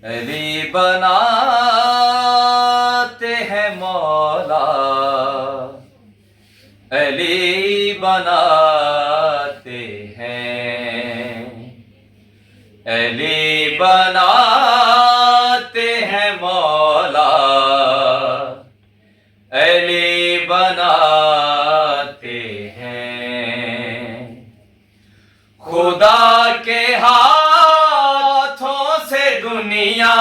علی بناتے ہیں مولا، علی بناتے ہیں، علی بناتے ہیں مولا، علی بناتے ہیں۔ خدا کے ہاتھوں سے دنیا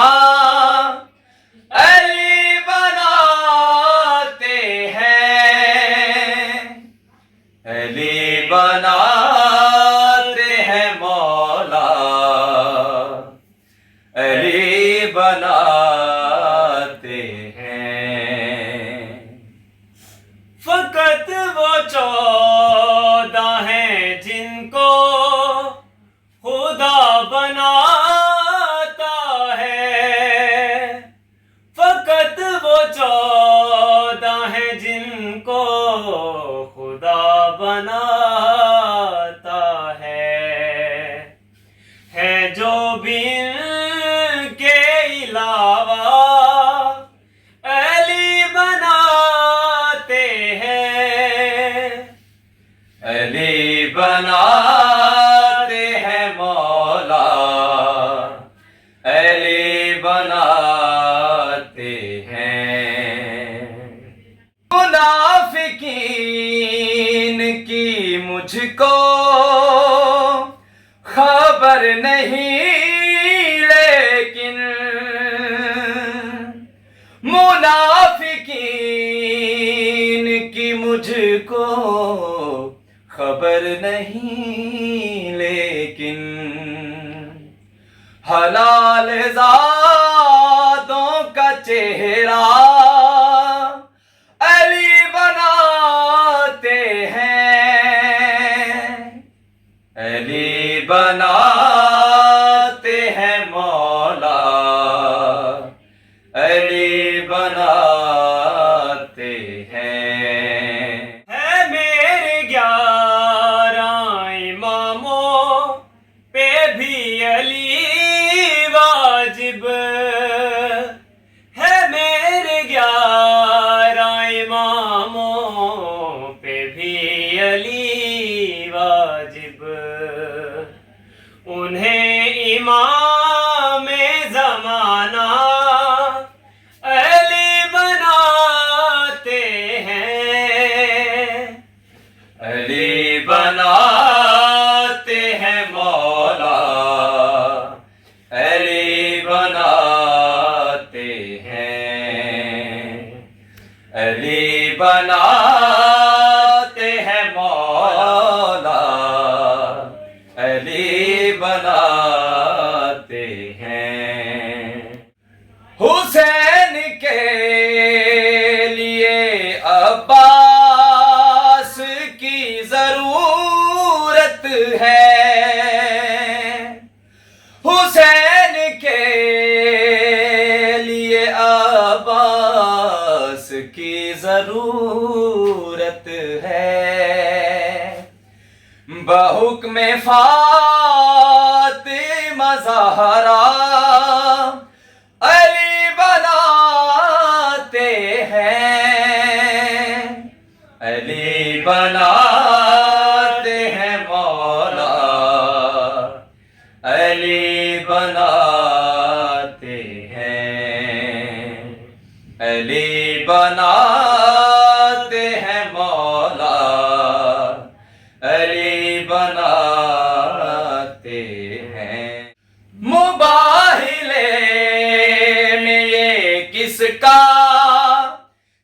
علی بناتے ہیں، علی بناتے ہیں مولا، علی بناتے ہیں۔ فقط وہ 14 ہیں جن کو خدا بناتا ہے، فقط وہ 14 ہیں جن کو خدا بناتا ہے جو بھی ان کے علاوہ علی بناتے ہیں، علی بناتے ہیں مولا، علی بناتے ہیں۔ منافقین کی مجھ کو خبر نہیں، لیکن منافقین کی مجھ کو خبر نہیں، لیکن حلال زادوں کا چہرہ علی بناتے ہیں، علی بناتے ہیں مولا، علی بناتے ہیں۔ ہے میرے 11 اماموں پہ بھی علی واجب، ہے میرے 11 اماموں پہ بھی علی واجب، انہیں امام زمانہ علی بناتے ہیں، علی بناتے ہیں مولا، علی بناتے ہیں، علی بناتے ہیں مولا، علی بناتے ہیں۔ حسین کے لیے عباس کی ضرورت ہے، حسین کے لیے عباس کی ضرورت ہے، بحکم فاطمہ زہرا علی بناتے ہیں، علی بناتے ہیں مولا، علی بناتے ہیں، علی بناتے ہیں مولا، علی بناتے ہیں۔ مباہلے میں یہ کس کا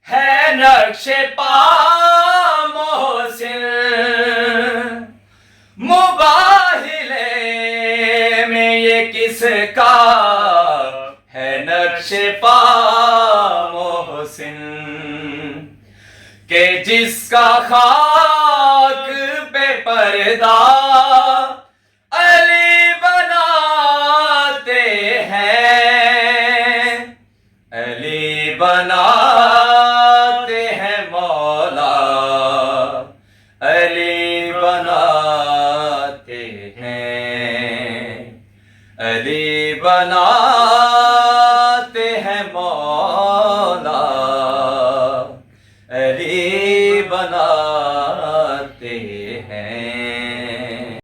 ہے نقش پا محسن، مباہلے میں یہ کس کا ہے نقش پا محسن، کہ جس کا خاک پہ پردہ علی بناتے ہیں، علی بناتے ہیں مولا، علی بناتے ہیں، علی بنا بنا